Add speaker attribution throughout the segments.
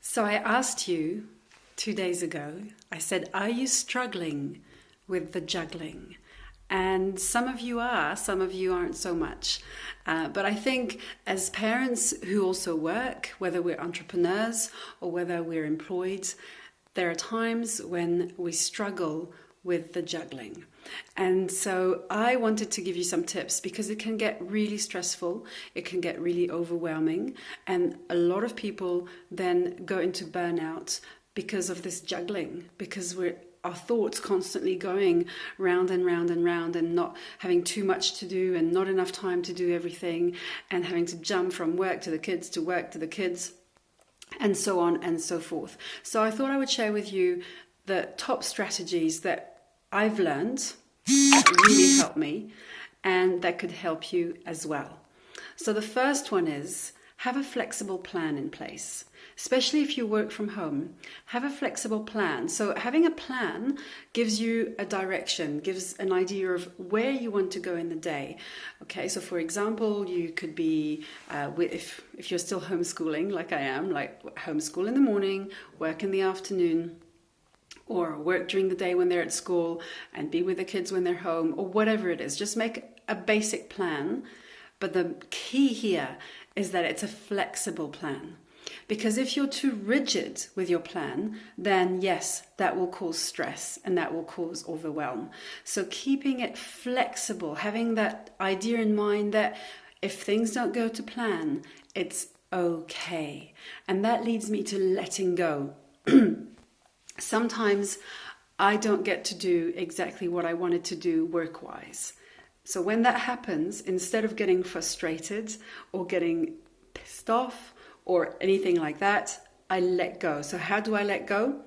Speaker 1: So I asked you 2 days ago, I said, are you struggling with the juggling? And some of you are, some of you aren't so much. But I think as parents who also work, whether we're entrepreneurs or whether we're employed, there are times when we struggle with the juggling. And so I wanted to give you some tips because it can get really stressful, it can get really overwhelming, and a lot of people then go into burnout because of this juggling, because our thoughts constantly going round and round and round and not having too much to do and not enough time to do everything and having to jump from work to the kids to work to the kids and so on and so forth. So I thought I would share with you the top strategies that I've learned that really help me and that could help you as well. So the first one is have a flexible plan in place, especially if you work from home. Have a flexible plan. So having a plan gives you a direction, gives an idea of where you want to go in the day. Okay, so for example, you could be, if you're still homeschooling like I am, like homeschool in the morning, work in the afternoon, or work during the day when they're at school and be with the kids when they're home, or whatever it is. Just make a basic plan. But the key here is that it's a flexible plan. Because if you're too rigid with your plan, then yes, that will cause stress and that will cause overwhelm. So keeping it flexible, having that idea in mind that if things don't go to plan, it's okay. And that leads me to letting go. Sometimes I don't get to do exactly what I wanted to do work-wise. So when that happens, instead of getting frustrated or getting pissed off or anything like that, I let go. So how do I let go?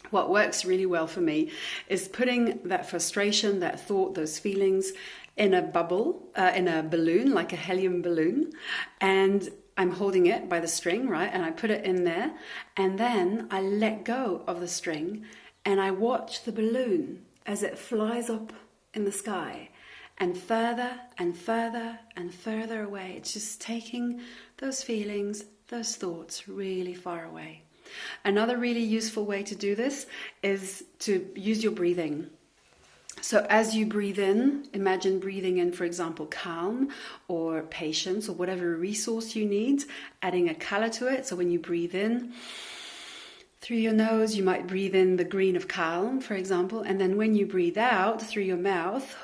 Speaker 1: What works really well for me is putting that frustration, that thought, those feelings in a bubble, in a balloon, like a helium balloon, and I'm holding it by the string, right? And I put it in there, and then I let go of the string, and I watch the balloon as it flies up in the sky, and further and further and further away. It's just taking those feelings, those thoughts really far away. Another really useful way to do this is to use your breathing. So as you breathe in, imagine breathing in, for example, calm or patience or whatever resource you need, adding a color to it. So when you breathe in through your nose, you might breathe in the green of calm, for example. And then when you breathe out through your mouth,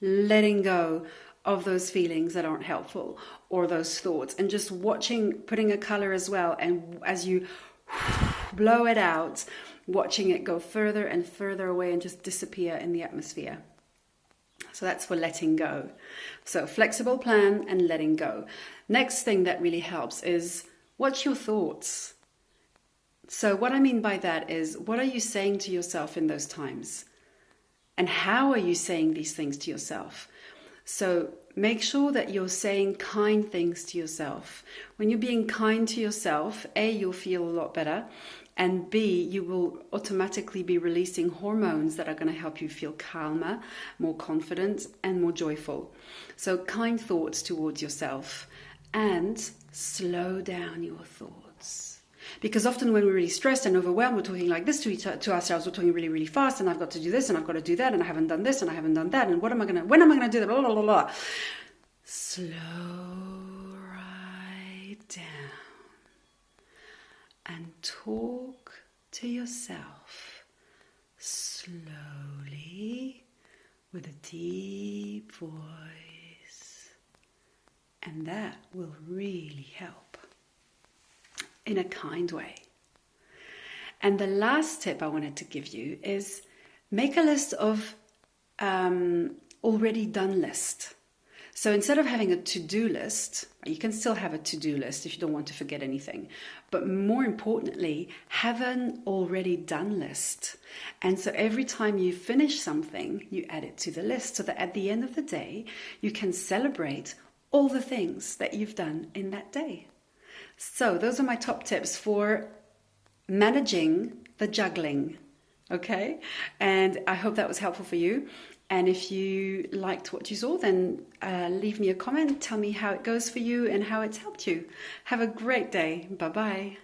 Speaker 1: letting go of those feelings that aren't helpful or those thoughts, and just watching, putting a color as well. And as you blow it out, watching it go further and further away and just disappear in the atmosphere. So that's for letting go. So flexible plan and letting go. Next thing that really helps is watch your thoughts. So what I mean by that is, what are you saying to yourself in those times? And how are you saying these things to yourself? So make sure that you're saying kind things to yourself. When you're being kind to yourself, A, you'll feel a lot better, and B, you will automatically be releasing hormones that are going to help you feel calmer, more confident, and more joyful. So kind thoughts towards yourself, and slow down your thoughts. Because often when we're really stressed and overwhelmed, we're talking like this to ourselves. We're talking really, really fast, and I've got to do this, and I've got to do that, and I haven't done this, and I haven't done that, and when am I going to do that, blah, blah, blah, blah. Slow right down and talk to yourself slowly with a deep voice, and that will really help in a kind way. And the last tip I wanted to give you is make a list of already done list. So instead of having a to-do list, you can still have a to-do list if you don't want to forget anything. But more importantly, have an already done list. And so every time you finish something, you add it to the list so that at the end of the day, you can celebrate all the things that you've done in that day. So those are my top tips for managing the juggling. Okay? And I hope that was helpful for you. And if you liked what you saw, then leave me a comment. Tell me how it goes for you and how it's helped you. Have a great day. Bye-bye.